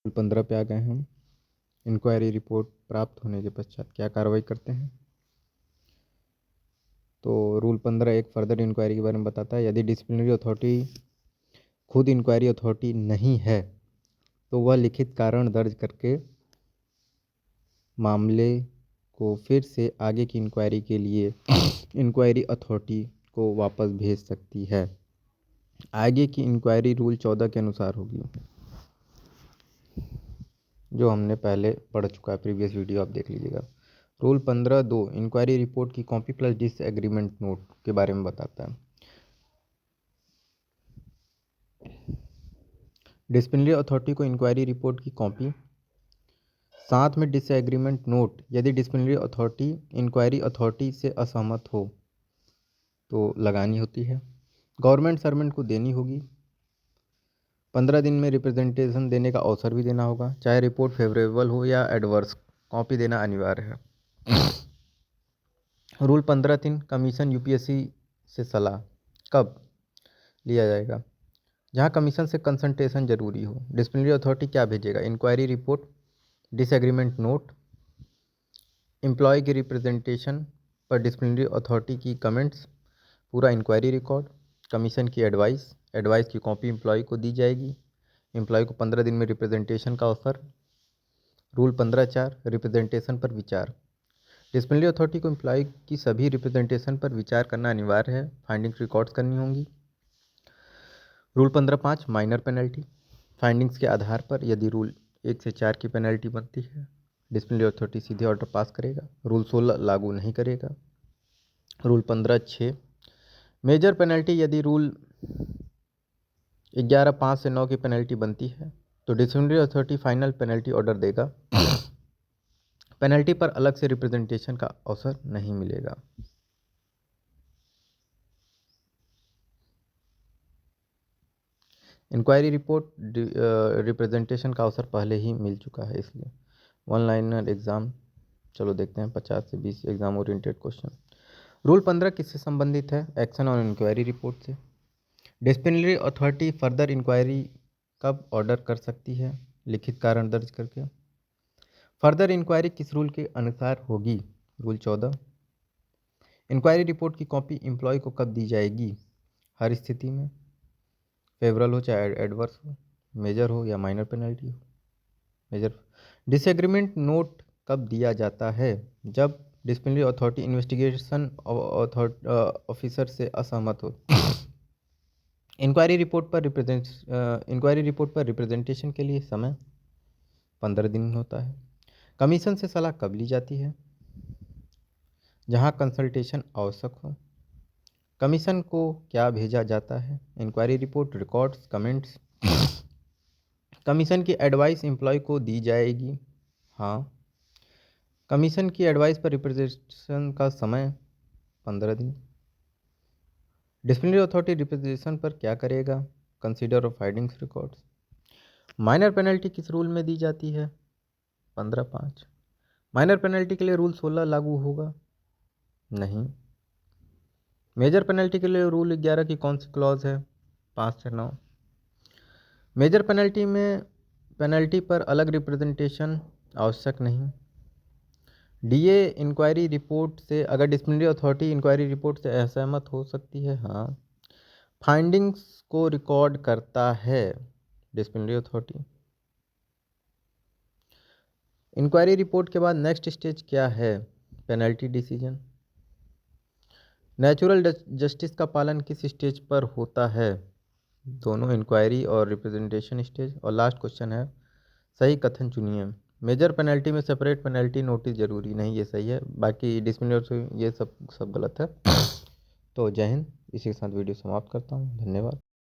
15 पे आ गए हम। इंक्वायरी रिपोर्ट प्राप्त होने के पश्चात क्या कार्रवाई करते हैं। तो रूल 15 एक फर्दर इंक्वायरी के बारे में बताता है। यदि डिसिप्लिनरी अथॉरिटी खुद इंक्वायरी अथॉरिटी नहीं है तो वह लिखित कारण दर्ज करके मामले को फिर से आगे की इंक्वायरी के लिए इंक्वायरी अथॉरिटी को वापस भेज सकती है। आगे की इंक्वायरी रूल 14 के अनुसार होगी, जो हमने पहले पढ़ चुका है, प्रीवियस वीडियो आप देख लीजिएगा। रूल 15(2) इंक्वायरी रिपोर्ट की कॉपी प्लस डिसएग्रीमेंट नोट के बारे में बताता है। डिसिप्लिनरी अथॉरिटी को इंक्वायरी रिपोर्ट की कॉपी साथ में डिसएग्रीमेंट नोट, यदि डिसिप्लिनरी अथॉरिटी इंक्वायरी अथॉरिटी से असहमत हो तो लगानी होती है। गवर्नमेंट सर्वेंट को देनी होगी। 15 दिन में रिप्रेजेंटेशन देने का अवसर भी देना होगा, चाहे रिपोर्ट फेवरेबल हो या एडवर्स, कॉपी देना अनिवार्य है। रूल 15(3) कमीशन यूपीएससी से सलाह कब लिया जाएगा? जहां कमीशन से कंसल्टेशन जरूरी हो। डिसिप्लिनरी अथॉरिटी क्या भेजेगा? Inquiry report, disagreement note, employee की रिप्रेजेंटेशन पर डिसिप्लिनरी अथॉरिटी की कमेंट्स, पूरा इंक्वायरी रिकॉर्ड, कमीशन की एडवाइस की कॉपी एम्प्लॉय को दी जाएगी। एम्प्लॉय को 15 दिन में रिप्रेजेंटेशन का अवसर। रूल 15(4) रिप्रेजेंटेशन पर विचार। डिसिप्लिनरी अथॉरिटी को एम्प्लॉय की सभी रिप्रेजेंटेशन पर विचार करना अनिवार्य है, फाइंडिंग्स रिकॉर्ड्स करनी होंगी। Rule 15(5) minor penalty. फाइंडिंग्स के आधार पर यदि रूल 1 से 4 की पेनल्टी बनती है, डिसिप्लिनरी अथॉरिटी सीधे ऑर्डर पास करेगा। रूल 16 लागू नहीं करेगा। Rule 15(6) major penalty. यदि रूल 11(5) से 9 की पेनल्टी बनती है तो disciplinary authority final penalty order देगा। पेनल्टी पर अलग से रिप्रेजेंटेशन का अवसर नहीं मिलेगा। इंक्वायरी रिपोर्ट रिप्रेजेंटेशन का अवसर पहले ही मिल चुका है, इसलिए वन लाइनर एग्जाम। चलो देखते हैं 50 से 20 एग्जाम ओरिएंटेड क्वेश्चन। रूल 15 किससे संबंधित है? एक्शन ऑन इंक्वायरी रिपोर्ट से। डिसिप्लिनरी अथॉरिटी फर्दर इंक्वायरी कब ऑर्डर कर सकती है? लिखित कारण दर्ज करके। फर्दर इंक्वायरी किस रूल के अनुसार होगी? रूल 14। इंक्वायरी रिपोर्ट की कॉपी एम्प्लॉय को कब दी जाएगी? हर स्थिति में, फेवरल हो चाहे एडवर्स हो, मेजर हो या माइनर पेनल्टी हो। मेजर। डिसएग्रीमेंट नोट कब दिया जाता है? जब डिसिप्लिनरी अथॉरिटी इन्वेस्टिगेशन ऑफिसर से असहमत हो। इंक्वायरी रिपोर्ट पर रिप्रेजेंटेशन के लिए समय 15 दिन होता है। कमीशन से सलाह कब ली जाती है? जहां कंसल्टेशन आवश्यक हो। कमीशन को क्या भेजा जाता है? Inquiry report, records, comments. Commission की एडवाइस एम्प्लॉय को दी जाएगी। हाँ। कमीशन की एडवाइस पर रिप्रेजेंटेशन का समय 15 दिन। डिसिप्लिनरी अथॉरिटी रिप्रेजेंटेशन पर क्या करेगा? Consider of findings records. Minor penalty किस रूल में दी जाती है? 15(5). माइनर पेनल्टी के लिए रूल 16 लागू होगा? नहीं। मेजर पेनल्टी के लिए रूल 11 की कौन सी क्लॉज है? 5 से 9। मेजर पेनल्टी में पेनल्टी पर अलग रिप्रेजेंटेशन आवश्यक नहीं। डीए इंक्वायरी रिपोर्ट से, अगर डिसिप्लिनरी अथॉरिटी इंक्वायरी रिपोर्ट से असहमत हो सकती है। हाँ। फाइंडिंग्स को रिकॉर्ड करता है डिसिप्लिनरी अथॉरिटी। इंक्वायरी रिपोर्ट के बाद नेक्स्ट स्टेज क्या है? Penalty decision. नेचुरल जस्टिस का पालन किस स्टेज पर होता है? दोनों, इंक्वायरी और रिप्रेजेंटेशन स्टेज। और लास्ट क्वेश्चन है, सही कथन चुनिए। मेजर पेनल्टी में सेपरेट पेनल्टी नोटिस जरूरी नहीं, ये सही है। बाकी डिसिप्लिनरी ये सब गलत है। तो जय हिंद। इसी के साथ वीडियो समाप्त करता हूँ। धन्यवाद।